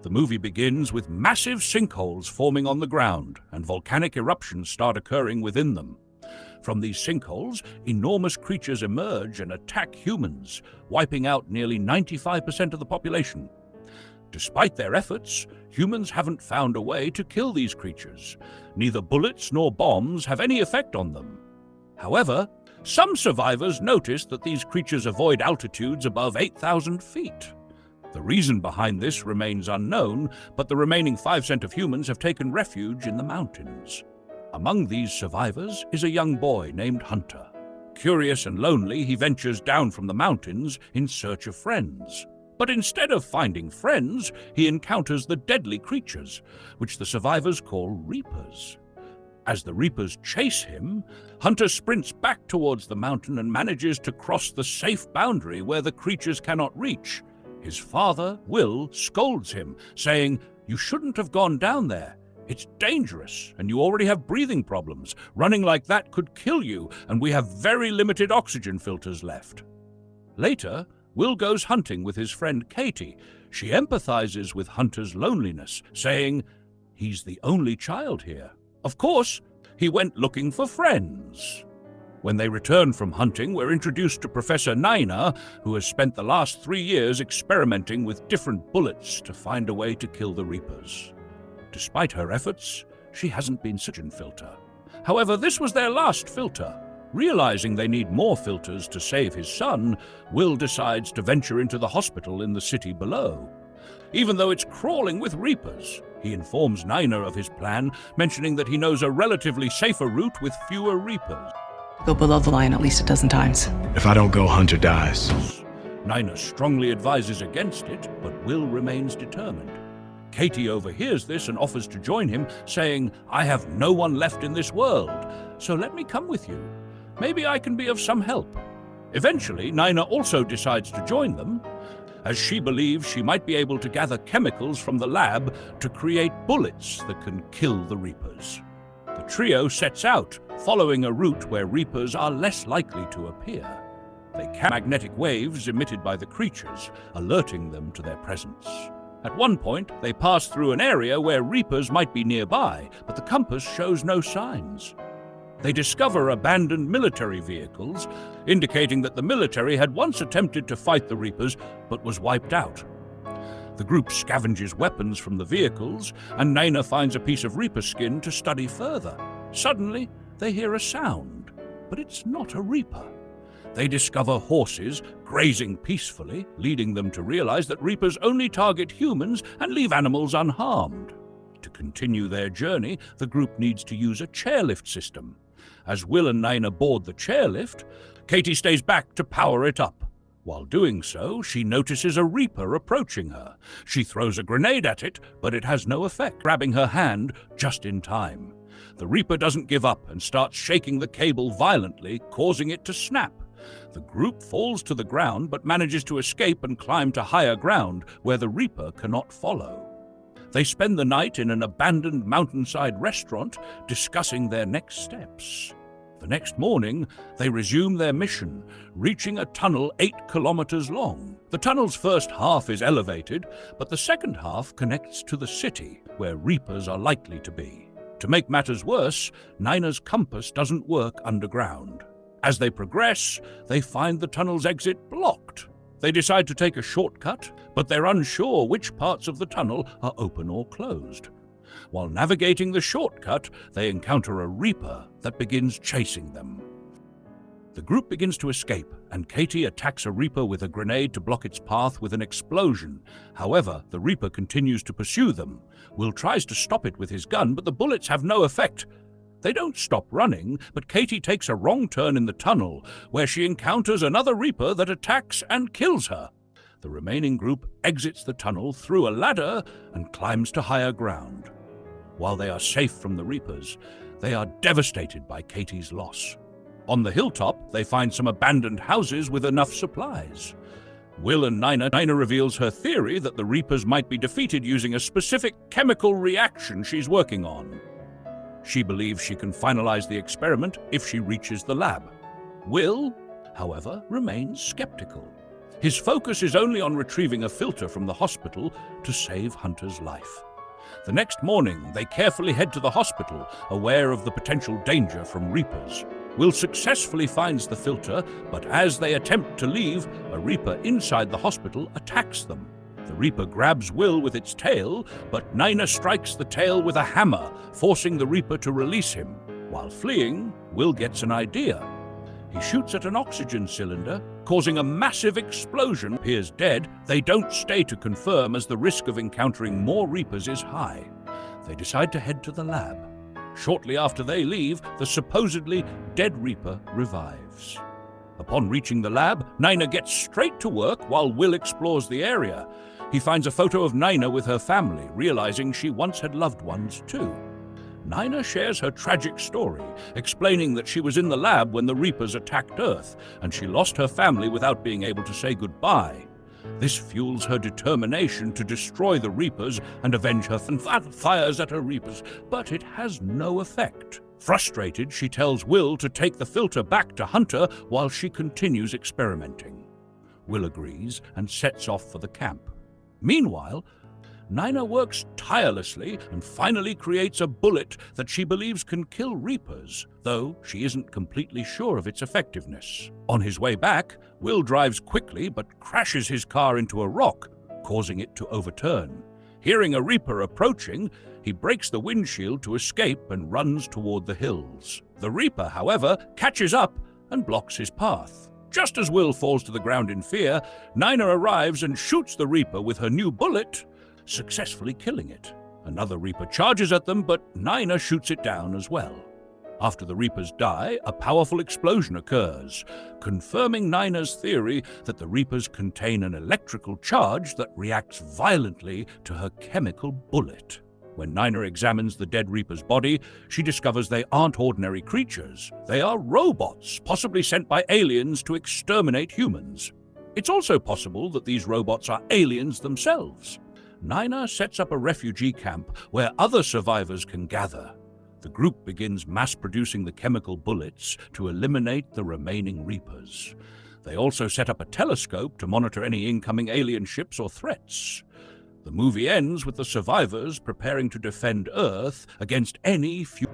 The movie begins with massive sinkholes forming on the ground, and volcanic eruptions start occurring within them. From these sinkholes, enormous creatures emerge and attack humans, wiping out nearly 95% of the population. Despite their efforts, humans haven't found a way to kill these creatures. Neither bullets nor bombs have any effect on them. However, some survivors notice that these creatures avoid altitudes above 8,000 feet. The reason behind this remains unknown, but the remaining 5% of humans have taken refuge in the mountains. Among these survivors is a young boy named Hunter. Curious and lonely, he ventures down from the mountains in search of friends. But instead of finding friends, he encounters the deadly creatures, which the survivors call Reapers. As the Reapers chase him, Hunter sprints back towards the mountain and manages to cross the safe boundary where the creatures cannot reach. His father, Will, scolds him, saying, "You shouldn't have gone down there. It's dangerous, and you already have breathing problems. Running like that could kill you, and we have very limited oxygen filters left." Later, Will goes hunting with his friend Katie. She empathizes with Hunter's loneliness, saying, "He's the only child here. Of course, he went looking for friends." When they return from hunting, we're introduced to Professor Nina, who has spent the last 3 years experimenting with different bullets to find a way to kill the Reapers. Despite her efforts, she hasn't been such an filter. However, this was their last filter. Realizing they need more filters to save his son, Will decides to venture into the hospital in the city below. Even though it's crawling with Reapers, he informs Nina of his plan, mentioning that he knows a relatively safer route with fewer Reapers. Go below the line at least a dozen times. If I don't go, Hunter dies. Nina strongly advises against it, but Will remains determined. Katie overhears this and offers to join him, saying, "I have no one left in this world, so let me come with you. Maybe I can be of some help." Eventually, Nina also decides to join them, as she believes she might be able to gather chemicals from the lab to create bullets that can kill the Reapers. The trio sets out, following a route where Reapers are less likely to appear. They catch magnetic waves emitted by the creatures, alerting them to their presence. At one point, they pass through an area where Reapers might be nearby, but the compass shows no signs. They discover abandoned military vehicles, indicating that the military had once attempted to fight the Reapers, but was wiped out. The group scavenges weapons from the vehicles, and Nina finds a piece of Reaper skin to study further. Suddenly, they hear a sound, but it's not a Reaper. They discover horses grazing peacefully, leading them to realize that Reapers only target humans and leave animals unharmed. To continue their journey, the group needs to use a chairlift system. As Will and Nina board the chairlift, Katie stays back to power it up. While doing so, she notices a Reaper approaching her. She throws a grenade at it, but it has no effect, grabbing her hand just in time. The Reaper doesn't give up and starts shaking the cable violently, causing it to snap. The group falls to the ground but manages to escape and climb to higher ground where the Reaper cannot follow. They spend the night in an abandoned mountainside restaurant discussing their next steps. The next morning, they resume their mission, reaching a tunnel 8 kilometers long. The tunnel's first half is elevated, but the second half connects to the city, where Reapers are likely to be. To make matters worse, Nina's compass doesn't work underground. As they progress, they find the tunnel's exit blocked. They decide to take a shortcut, but they're unsure which parts of the tunnel are open or closed. While navigating the shortcut, they encounter a Reaper that begins chasing them. The group begins to escape, and Katie attacks a Reaper with a grenade to block its path with an explosion. However, the Reaper continues to pursue them. Will tries to stop it with his gun, but the bullets have no effect. They don't stop running, but Katie takes a wrong turn in the tunnel, where she encounters another Reaper that attacks and kills her. The remaining group exits the tunnel through a ladder and climbs to higher ground. While they are safe from the Reapers, they are devastated by Katie's loss. On the hilltop, they find some abandoned houses with enough supplies. Will and Nina reveals her theory that the Reapers might be defeated using a specific chemical reaction she's working on. She believes she can finalize the experiment if she reaches the lab. Will, however, remains skeptical. His focus is only on retrieving a filter from the hospital to save Hunter's life. The next morning, they carefully head to the hospital, aware of the potential danger from Reapers. Will successfully finds the filter, but as they attempt to leave, a Reaper inside the hospital attacks them. The Reaper grabs Will with its tail, but Nina strikes the tail with a hammer, forcing the Reaper to release him. While fleeing, Will gets an idea. He shoots at an oxygen cylinder, causing a massive explosion. Appears dead. They don't stay to confirm as the risk of encountering more Reapers is high. They decide to head to the lab. Shortly after they leave, the supposedly dead Reaper revives. Upon reaching the lab, Nina gets straight to work while Will explores the area. He finds a photo of Nina with her family, realizing she once had loved ones too. Nina shares her tragic story, explaining that she was in the lab when the Reapers attacked Earth, and she lost her family without being able to say goodbye. This fuels her determination to destroy the Reapers and avenge her fires at her Reapers, but it has no effect. Frustrated, she tells Will to take the filter back to Hunter while she continues experimenting. Will agrees and sets off for the camp. Meanwhile, Nina works tirelessly and finally creates a bullet that she believes can kill Reapers, though she isn't completely sure of its effectiveness. On his way back, Will drives quickly but crashes his car into a rock, causing it to overturn. Hearing a Reaper approaching, he breaks the windshield to escape and runs toward the hills. The Reaper, however, catches up and blocks his path. Just as Will falls to the ground in fear, Nina arrives and shoots the Reaper with her new bullet, successfully killing it. Another Reaper charges at them, but Nina shoots it down as well. After the Reapers die, a powerful explosion occurs, confirming Nina's theory that the Reapers contain an electrical charge that reacts violently to her chemical bullet. When Nina examines the dead Reaper's body, she discovers they aren't ordinary creatures. They are robots, possibly sent by aliens to exterminate humans. It's also possible that these robots are aliens themselves. Nina sets up a refugee camp where other survivors can gather. The group begins mass-producing the chemical bullets to eliminate the remaining Reapers. They also set up a telescope to monitor any incoming alien ships or threats. The movie ends with the survivors preparing to defend Earth against any future